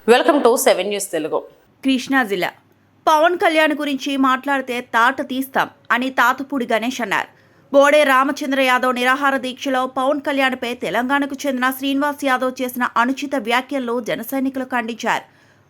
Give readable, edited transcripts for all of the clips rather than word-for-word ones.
Welcome to 7 news Telugu. Krishna జిల్లా పవన్ కళ్యాణ్ గురించి మాట్లాడితే తాట తీస్తాం అని తాతపూడి గణేష్ అన్నారు. బోడే రామచంద్ర యాదవ్ నిరాహార దీక్షలో పవన్ కళ్యాణ్పై తెలంగాణకు చెందిన శ్రీనివాస్ యాదవ్ చేసిన అనుచిత వ్యాఖ్యలను జన సైనికులు ఖండించారు.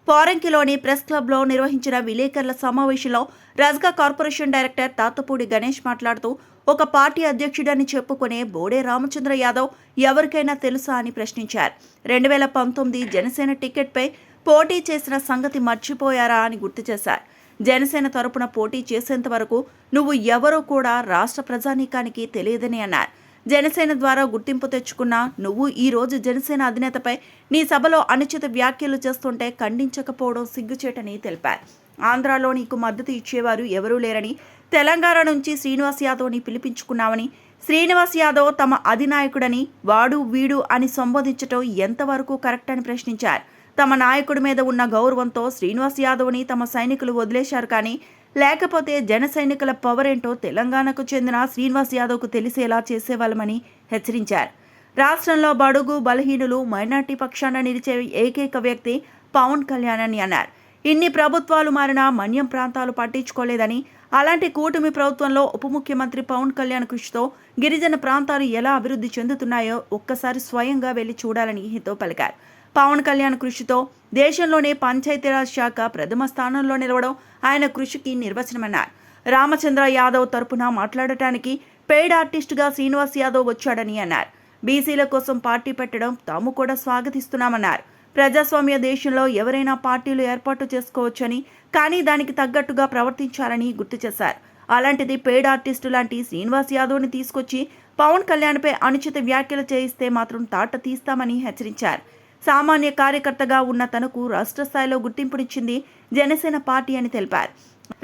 పోరంకిలోని ప్రెస్ క్లబ్లో నిర్వహించిన విలేకరుల సమావేశంలో రజ్గా కార్పొరేషన్ డైరెక్టర్ తాతపూడి గణేష్ మాట్లాడుతూ, ఒక పార్టీ అధ్యక్షుడని చెప్పుకునే బోడే రామచంద్ర యాదవ్ ఎవరికైనా తెలుసా అని ప్రశ్నించారు. 2019 జనసేన టికెట్పై పోటీ చేసిన సంగతి మర్చిపోయారా అని గుర్తు చేశారు. జనసేన తరపున పోటీ చేసేంత వరకు నువ్వు ఎవరో కూడా రాష్ట్ర ప్రజానీకానికి తెలియదని అన్నారు. జనసేన ద్వారా గుర్తింపు తెచ్చుకున్న నువ్వు ఈ రోజు జనసేన అధినేతపై నీ సభలో అనుచిత వ్యాఖ్యలు చేస్తుంటే ఖండించకపోవడం సిగ్గుచేటని తెలిపారు. ఆంధ్రాలో నీకు మద్దతు ఇచ్చేవారు ఎవరూ లేరని, తెలంగాణ నుంచి శ్రీనివాస్ యాదవ్ని పిలిపించుకున్నామని, శ్రీనివాస్ యాదవ్ తమ అధినాయకుడని, వాడు వీడు అని సంబోధించడం ఎంతవరకు కరెక్ట్ అని ప్రశ్నించారు. తమ నాయకుడి మీద ఉన్న గౌరవంతో శ్రీనివాస్ యాదవ్ని తమ సైనికులు వదిలేశారు, కానీ లేకపోతే జన సైనికుల పవర్ ఏంటో తెలంగాణకు చెందిన శ్రీనివాస్ యాదవ్కు తెలిసేలా చేసేవాళ్ళమని హెచ్చరించారు. రాష్ట్రంలో బడుగు బలహీనులు మైనార్టీ పక్షాన నిలిచే ఏకైక వ్యక్తి పవన్ కళ్యాణ్ అని అన్నారు. ఇన్ని ప్రభుత్వాలు మారినా మన్యం ప్రాంతాలు పట్టించుకోలేదని, అలాంటి కూటమి ప్రభుత్వంలో ఉప ముఖ్యమంత్రి పవన్ కళ్యాణ్ కృషితో గిరిజన ప్రాంతాలు ఎలా అభివృద్ధి చెందుతున్నాయో ఒక్కసారి స్వయంగా వెళ్లి చూడాలని హితో పలికారు. పవన్ కళ్యాణ్ కృషితో దేశంలోనే పంచాయతీరాజ్ శాఖ ప్రథమ స్థానంలో నిలవడం ఆయన కృషికి నిర్వచనమన్నారు. రామచంద్ర యాదవ్ తరపున మాట్లాడటానికి పెయిడ్ ఆర్టిస్టుగా శ్రీనివాస్ యాదవ్ వచ్చాడని అన్నారు. బీసీల కోసం పార్టీ పెట్టడం తాము కూడా స్వాగతిస్తున్నామన్నారు. ప్రజాస్వామ్య దేశంలో ఎవరైనా పార్టీలు ఏర్పాటు చేసుకోవచ్చని, కానీ దానికి తగ్గట్టుగా ప్రవర్తించాలని గుర్తు చేశారు. అలాంటిది పెయిడ్ ఆర్టిస్టు లాంటి శ్రీనివాస్ యాదవ్ని తీసుకొచ్చి పవన్ కళ్యాణ్పై అనుచిత వ్యాఖ్యలు చేయిస్తే మాత్రం తాట తీస్తామని హెచ్చరించారు. సామాన్య కార్యకర్తగా ఉన్న తనకు రాష్ట్ర స్థాయిలో గుర్తింపునిచ్చింది జనసేన పార్టీ అని తెలిపారు.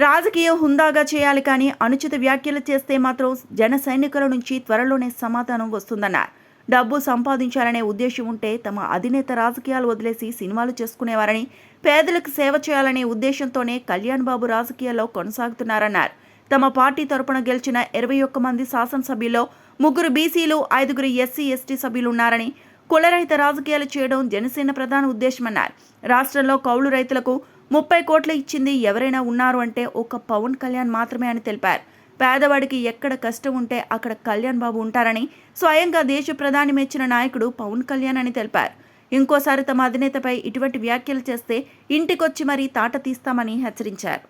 రాజకీయ హుందాగా చేయాలి, కానీ అనుచిత వ్యాఖ్యలు చేస్తే మాత్రం జన సైనికుల నుంచి త్వరలోనే సమాధానం వస్తుందన్నారు. డబ్బు సంపాదించాలనే ఉద్దేశం ఉంటే తమ అధినేత రాజకీయాలు వదిలేసి సినిమాలు చేసుకునేవారని, పేదలకు సేవ చేయాలనే ఉద్దేశంతోనే కళ్యాణ్ బాబు రాజకీయాల్లో కొనసాగుతున్నారన్నారు. తమ పార్టీ తరపున గెలిచిన 21 మంది శాసనసభ్యుల్లో 3 బీసీలు, 5 ఎస్సీ ఎస్టీ సభ్యులు ఉన్నారని, కులరహిత రాజకీయాలు చేయడం జనసేన ప్రధాన ఉద్దేశమన్నారు. రాష్ట్రంలో కౌలు రైతులకు 30 కోట్లు ఇచ్చింది ఎవరైనా ఉన్నారు అంటే ఒక పవన్ కళ్యాణ్ మాత్రమే అని తెలిపారు. పేదవాడికి ఎక్కడ కష్టం ఉంటే అక్కడ కళ్యాణ్ బాబు ఉంటారని, స్వయంగా దేశ ప్రధాని మెచ్చిన నాయకుడు పవన్ కళ్యాణ్ అని తెలిపారు. ఇంకోసారి తమ అధినేతపై ఇటువంటి వ్యాఖ్యలు చేస్తే ఇంటికొచ్చి మరీ తాట తీస్తామని హెచ్చరించారు.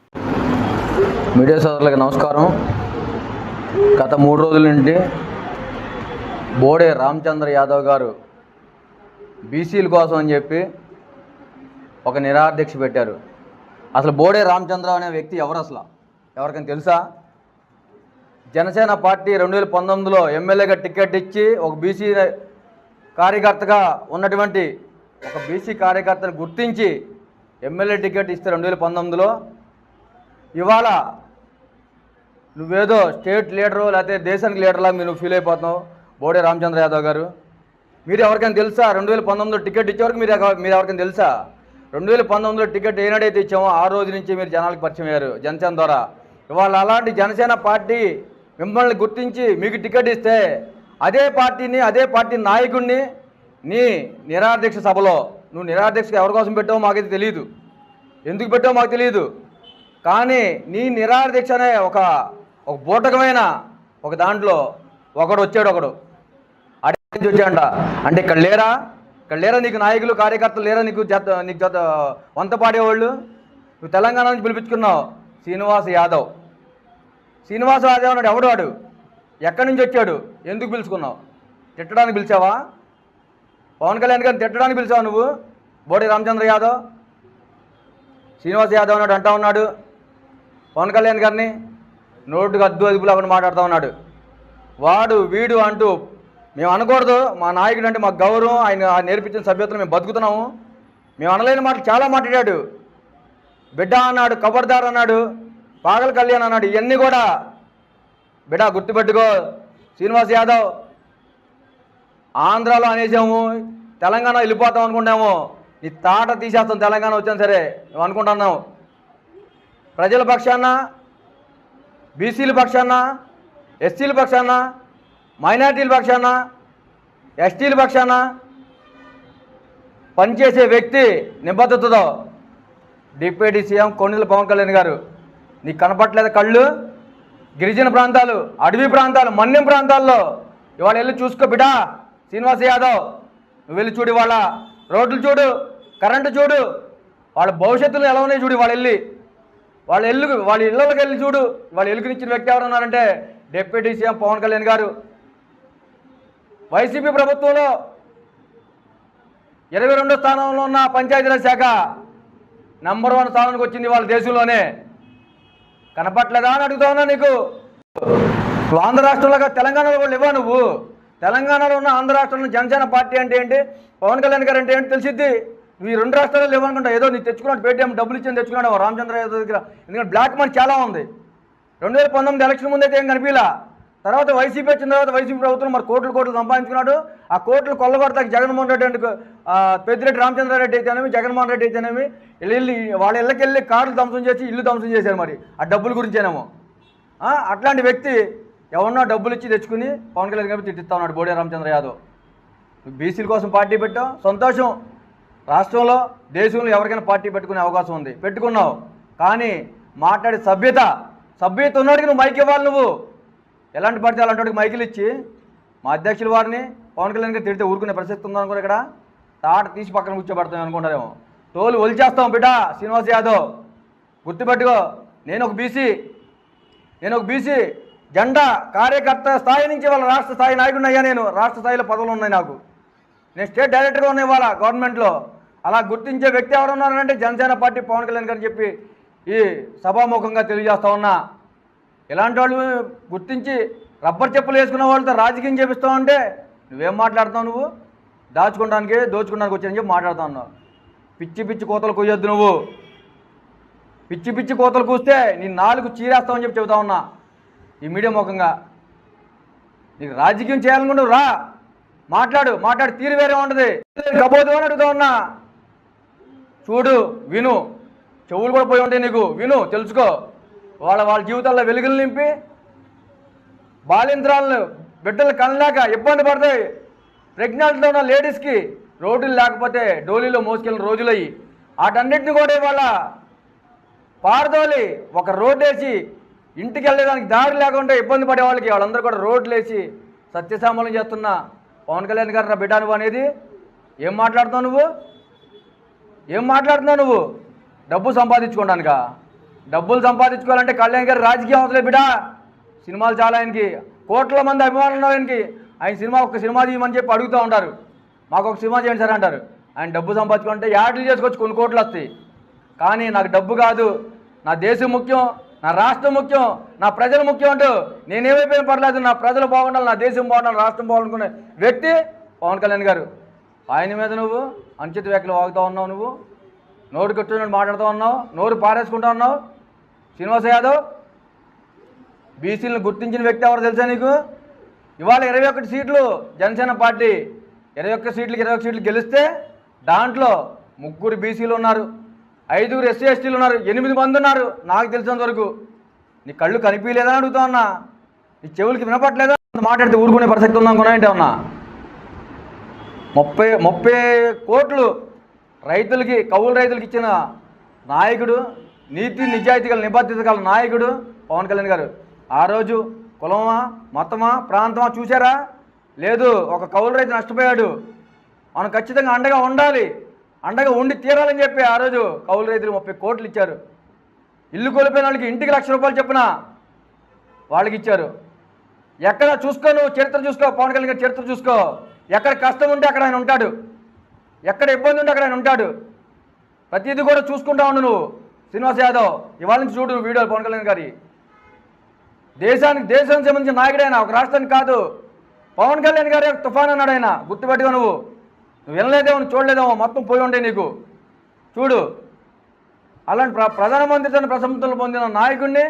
మీడియా సోదరులకు నమస్కారం. గత 3 రోజుల నుండి బోడే రామచంద్ర యాదవ్ గారు బీసీల కోసం అని చెప్పి ఒక నిరాదీక్ష పెట్టారు. అసలు బోడే రామచంద్ర అనే వ్యక్తి ఎవరు, అసలు ఎవరికైనా తెలుసా? జనసేన పార్టీ 2019లో ఎమ్మెల్యేగా టికెట్ ఇచ్చి ఒక బీసీ కార్యకర్తగా ఉన్నటువంటి ఒక బీసీ కార్యకర్తను గుర్తించి ఎమ్మెల్యే టికెట్ ఇస్తే 2019లో, ఇవాళ నువ్వేదో స్టేట్ లీడరు లేకపోతే దేశానికి లీడర్లా మీరు ఫీల్ అయిపోతున్నావు బోడే రామచంద్ర యాదవ్ గారు. మీరు ఎవరికైనా తెలుసా? 2019లో టికెట్ ఇచ్చేవరకు మీరు ఎవరికైనా తెలుసా? 2019లో టికెట్ ఏనాడైతే ఇచ్చామో ఆ రోజు నుంచి మీరు జనాలకు పరిచయం అయ్యారు జనసేన ద్వారా. ఇవాళ అలాంటి జనసేన పార్టీ మిమ్మల్ని గుర్తించి మీకు టికెట్ ఇస్తే అదే పార్టీని, అదే పార్టీ నాయకుడిని నీ నిరాదీక్ష సభలో నువ్వు నిరాదీక్ష ఎవరి కోసం పెట్టావో మాకైతే తెలియదు, ఎందుకు పెట్టావో మాకు తెలియదు. కానీ నీ నిరాదీక్ష అనే ఒక బూటకమైన ఒక దాంట్లో ఒకడు అడిగి వచ్చాడంట. అంటే ఇక్కడ లేరా నీకు నాయకులు, కార్యకర్తలు లేరా? నీకు వంత పాడేవాళ్ళు? నువ్వు తెలంగాణ నుంచి పిలిపించుకున్నావు శ్రీనివాస్ యాదవ్ అన్నాడు. ఎవడు వాడు? ఎక్కడి నుంచి వచ్చాడు? ఎందుకు పిలుచుకున్నావు? తిట్టడానికి పిలిచావా? పవన్ కళ్యాణ్ గారిని తిట్టడానికి పిలిచావా నువ్వు? బోడే రామచంద్ర యాదవ్ శ్రీనివాస్ యాదవ్ అన్నాడు అంటా ఉన్నాడు. పవన్ కళ్యాణ్ గారిని నోటుకు అదుపులు అక్కడ మాట్లాడుతూ ఉన్నాడు. వాడు వీడు అంటూ మేము అనకూడదు. మా నాయకుడు అంటే మాకు గౌరవం, ఆయన నేర్పించిన సభ్యతను మేము బతుకుతున్నాము. మేము అనలేని మాటలు చాలా మాట్లాడాడు. బిడ్డ అన్నాడు, కబర్దార్ అన్నాడు, పాగల్ కళ్యాణ్ అన్నాడు. ఇవన్నీ కూడా బిడ్డ గుర్తుపెట్టుకో. శ్రీనివాస్ యాదవ్ ఆంధ్రాలో అనేసాము, తెలంగాణ వెళ్ళిపోతాం అనుకుంటాము, నీ తాట తీసేస్తాం తెలంగాణ వచ్చాను సరే నువ్వు అనుకుంటున్నావు. ప్రజల పక్షాన, బీసీల పక్షాన, ఎస్సీల పక్షాన, మైనార్టీల పక్షాన, ఎస్టీల పక్షాన పనిచేసే వ్యక్తి నిబద్ధతతో డిప్యూటీ సీఎం కొణిదెల పవన్ కళ్యాణ్ గారు, నీకు కనపట్లేదు కళ్ళు? గిరిజన ప్రాంతాలు, అడవి ప్రాంతాలు, మన్యం ప్రాంతాల్లో ఇవాళ వెళ్ళి చూసుకో బిడ్డా. శ్రీనివాస్ యాదవ్, నువ్వు వెళ్ళి చూడు, వాళ్ళ రోడ్లు చూడు, కరెంటు చూడు, వాళ్ళ భవిష్యత్తులో ఎలా ఉన్నాయి చూడు. వాళ్ళ ఇళ్ళకి వెళ్ళి చూడు. వాళ్ళు ఎలుగునిచ్చిన వ్యక్తి ఎవరు ఉన్నారంటే డిప్యూటీ సీఎం పవన్ కళ్యాణ్ గారు. వైసీపీ ప్రభుత్వంలో 22వ స్థానంలో ఉన్న పంచాయతీరాజ్ శాఖ నంబర్ 1 స్థానానికి వచ్చింది వాళ్ళ దేశంలోనే. కనపట్లేదా అని అడుగుతా ఉన్నా నీకు. ఆంధ్ర రాష్ట్రంలో తెలంగాణలో కూడా ఇవ్వ నువ్వు. తెలంగాణలో ఉన్న ఆంధ్ర రాష్ట్రంలో జనసేన పార్టీ అంటే ఏంటి, పవన్ కళ్యాణ్ గారు అంటే ఏంటి తెలిసిద్ది. నువ్వు ఈ 2 రాష్ట్రాల్లో ఇవ్వనుకుంటా. ఏదో నీకు తెచ్చుకున్నాడు, పేటీఎం డబ్బులు ఇచ్చి తెచ్చుకున్నాడు రామచంద్ర యాదవ్ దగ్గర. ఎందుకంటే బ్లాక్ మనీ చాలా ఉంది. 2019 ఎలక్షన్ ముందైతే ఏం కనిపించలా. తర్వాత వైసీపీ వచ్చిన తర్వాత వైసీపీ ప్రభుత్వం మరి కోట్లు సంపాదించుకున్నాడు. ఆ కోట్లు కొల్లగొడతాకి జగన్మోహన్ రెడ్డి అంటే పెద్దిరెడ్డి రామచంద్రారెడ్డి అయితేనేమి, జగన్మోహన్ రెడ్డి అయితేనేమి వాళ్ళ ఇళ్ళకి వెళ్ళి కార్లు ధ్వంసం చేసి ఇల్లు ధ్వంసం చేశారు. మరి ఆ డబ్బుల గురించేనేమో. అట్లాంటి వ్యక్తి ఎవరన్నా డబ్బులు ఇచ్చి తెచ్చుకుని పవన్ కళ్యాణ్ గారు తిట్టిస్తా ఉన్నాడు బోడే రామచంద్ర యాదవ్. బీసీల కోసం పార్టీ పెట్టావు, సంతోషం. రాష్ట్రంలో దేశంలో ఎవరికైనా పార్టీ పెట్టుకునే అవకాశం ఉంది, పెట్టుకున్నావు. కానీ మాట్లాడే సభ్యత ఉన్నవాడికి నువ్వు మైక్ ఇవ్వాలి. నువ్వు ఎలాంటి పడితే అలాంటి మైకులు ఇచ్చి మా అధ్యక్షుల వారిని పవన్ కళ్యాణ్ గారు తిడితే ఊరుకునే ప్రసక్తి ఉందనుకో. ఇక్కడ తాట తీసి పక్కన కూర్చోబెడతాం అనుకుంటారేమో. తోలు ఒలిచేస్తాం బిడ్డ శ్రీనివాస్ యాదవ్, గుర్తుపెట్టుకో. నేను ఒక బీసీ జెండా కార్యకర్త స్థాయి నుంచి వాళ్ళ రాష్ట్ర స్థాయి నాయకుడిని అయ్యా. నేను రాష్ట్ర స్థాయిలో పదవులు ఉన్నాయి నాకు. నేను స్టేట్ డైరెక్టర్గా ఉన్నాయి వాళ్ళ గవర్నమెంట్లో. అలా గుర్తించే వ్యక్తి ఎవరున్నారంటే జనసేన పార్టీ పవన్ కళ్యాణ్ గారు చెప్పి ఈ సభాముఖంగా తెలియజేస్తా ఉన్నా. ఇలాంటి వాళ్ళు గుర్తించి రబ్బర్ చెప్పులు వేసుకున్న వాళ్ళతో రాజకీయం చేపిస్తావంటే నువ్వేం మాట్లాడుతావు? నువ్వు దోచుకోవడానికి వచ్చాయని చెప్పి మాట్లాడుతూ ఉన్నావు. పిచ్చి కోతలు కొయ్యొద్దు నువ్వు. పిచ్చి కోతలు కూస్తే నీ 4 చీరేస్తావని చెప్పి చెబుతా ఉన్నా ఈ మీడియా ముఖంగా. నీకు రాజకీయం చేయాలనుకుంటూ రా, మాట్లాడు తీరు వేరే ఉంటుంది. కబోదు అని అడుగుతా ఉన్నా. చూడు, విను, చెవులు కూడా పోయి ఉంటాయి నీకు. విను, తెలుసుకో. వాళ్ళ జీవితాల్లో వెలుగులు నింపి బాలింత్రాలను బిడ్డలు కనలేక ఇబ్బంది పడతాయి. ప్రెగ్నెంట్లో ఉన్న లేడీస్కి రోడ్లు లేకపోతే డోలీలో మోసుకెళ్ళిన రోజులయ్యి వాటన్నిటిని కూడా ఇవాళ పారదోలి ఒక రోడ్డు వేసి ఇంటికి వెళ్ళడానికి దారి లేకుండా ఇబ్బంది పడే వాళ్ళకి వాళ్ళందరూ కూడా రోడ్లు వేసి సత్యసామలం చేస్తున్న పవన్ కళ్యాణ్ గారు నా బిడ్డ నువ్వు అనేది. ఏం మాట్లాడుతున్నావు నువ్వు? డబ్బు సంపాదించుకోవడానికా? డబ్బులు సంపాదించుకోవాలంటే కళ్యాణ్ గారు రాజకీయం అవసరం బిడ్డ. సినిమాలు చాలా ఆయనకి, కోట్ల మంది అభిమానులు ఉన్నారు ఆయనకి. ఆయన ఒక్క సినిమా తీయమని చెప్పి అడుగుతూ ఉంటారు. మాకు ఒక సినిమా చేయండి సార్ అంటారు. ఆయన డబ్బు సంపాదించుకుంటే యాడ్లు చేసుకొచ్చి కొన్ని కోట్లు వస్తాయి. కానీ నాకు డబ్బు కాదు, నా దేశం ముఖ్యం, నా రాష్ట్రం ముఖ్యం, నా ప్రజలు ముఖ్యం అంటూ నేనేమైపోయిన పర్లేదు, నా ప్రజలు బాగుండాలి, నా దేశం బాగుండాలి, రాష్ట్రం బాగుండుకునే వ్యక్తి పవన్ కళ్యాణ్ గారు. ఆయన మీద నువ్వు అనుచిత వ్యాఖ్యలు వాగుతూ ఉన్నావు. నువ్వు నోరు కట్టుకుని మాట్లాడుతూ ఉన్నావు, నోరు పారేసుకుంటూ ఉన్నావు. శ్రీనివాస్ యాదవ్, బీసీలను గుర్తించిన వ్యక్తి ఎవరు తెలుసా నీకు? ఇవాళ 21 సీట్లు జనసేన పార్టీ 21 సీట్లు గెలిస్తే దాంట్లో 3 బీసీలు ఉన్నారు, 5 ఎస్సీ ఎస్టీలు ఉన్నారు, 8 మంది ఉన్నారు నాకు తెలిసినంత వరకు. నీ కళ్ళు కనిపించలేదా అడుగుతా ఉన్నా, నీ చెవులకి వినపట్లేదా? మాట్లాడితే ఊరుకునే ప్రసక్తి ఉందనుకున్నా అంటే ఉన్నా. 30 కోట్లు రైతులకి, కౌలు రైతులకి ఇచ్చిన నాయకుడు, నీతి నిజాయితీ గల నిబద్ధత గల నాయకుడు పవన్ కళ్యాణ్ గారు. ఆ రోజు కులమా, మతమా, ప్రాంతమా చూసారా? లేదు. ఒక కౌలు రైతు నష్టపోయాడు, మనం ఖచ్చితంగా అండగా ఉండాలి, అండగా ఉండి తీరాలని చెప్పి ఆ రోజు కౌలు రైతులు 30 కోట్లు ఇచ్చారు. ఇల్లు కోల్పోయిన వాళ్ళకి ఇంటికి 1,00,000 రూపాయలు చెప్పిన వాళ్ళకి ఇచ్చారు. ఎక్కడ చూసుకో, నువ్వు చరిత్ర చూసుకో, పవన్ కళ్యాణ్ గారి చరిత్ర చూసుకో. ఎక్కడ కష్టం ఉంటే అక్కడ ఆయన ఉంటాడు, ఎక్కడ ఇబ్బంది ఉంటే అక్కడ ఆయన ఉంటాడు. ప్రతిదీ కూడా చూసుకుంటా ఉండు నువ్వు శ్రీనివాస్ యాదవ్. ఇవాళ నుంచి చూడు వీడియోలు పవన్ కళ్యాణ్ గారి. దేశానికి సంబంధించిన నాయకుడైనా, ఒక రాష్ట్రానికి కాదు. పవన్ కళ్యాణ్ గారి తుఫాన్ అన్నాడు ఆయన. గుర్తుపెట్టుకో. నువ్వు వినలేదేమో, చూడలేదేమో, మొత్తం పోయి ఉండే నీకు. చూడు, అలాంటి ప్రధానమంత్రితో ప్రశంసలు పొందిన నాయకుడిని,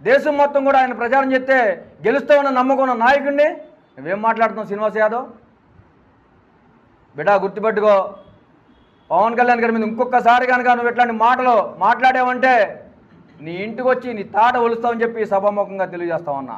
దేశం మొత్తం కూడా ఆయన ప్రచారం చేస్తే గెలుస్తామన్న నమ్మకం ఉన్న నాయకుడిని నువ్వేం మాట్లాడుతున్నావు శ్రీనివాస్ యాదవ్? బిడ్డ గుర్తుపెట్టుకో. పవన్ కళ్యాణ్ గారి మీద ఇంకొకసారి కనుక నువ్వు ఇట్లాంటి మాటలు మాట్లాడావంటే నీ ఇంటికి వచ్చి నీ తాట ఒలుస్తావని చెప్పి సభాముఖంగా తెలియజేస్తామన్నా.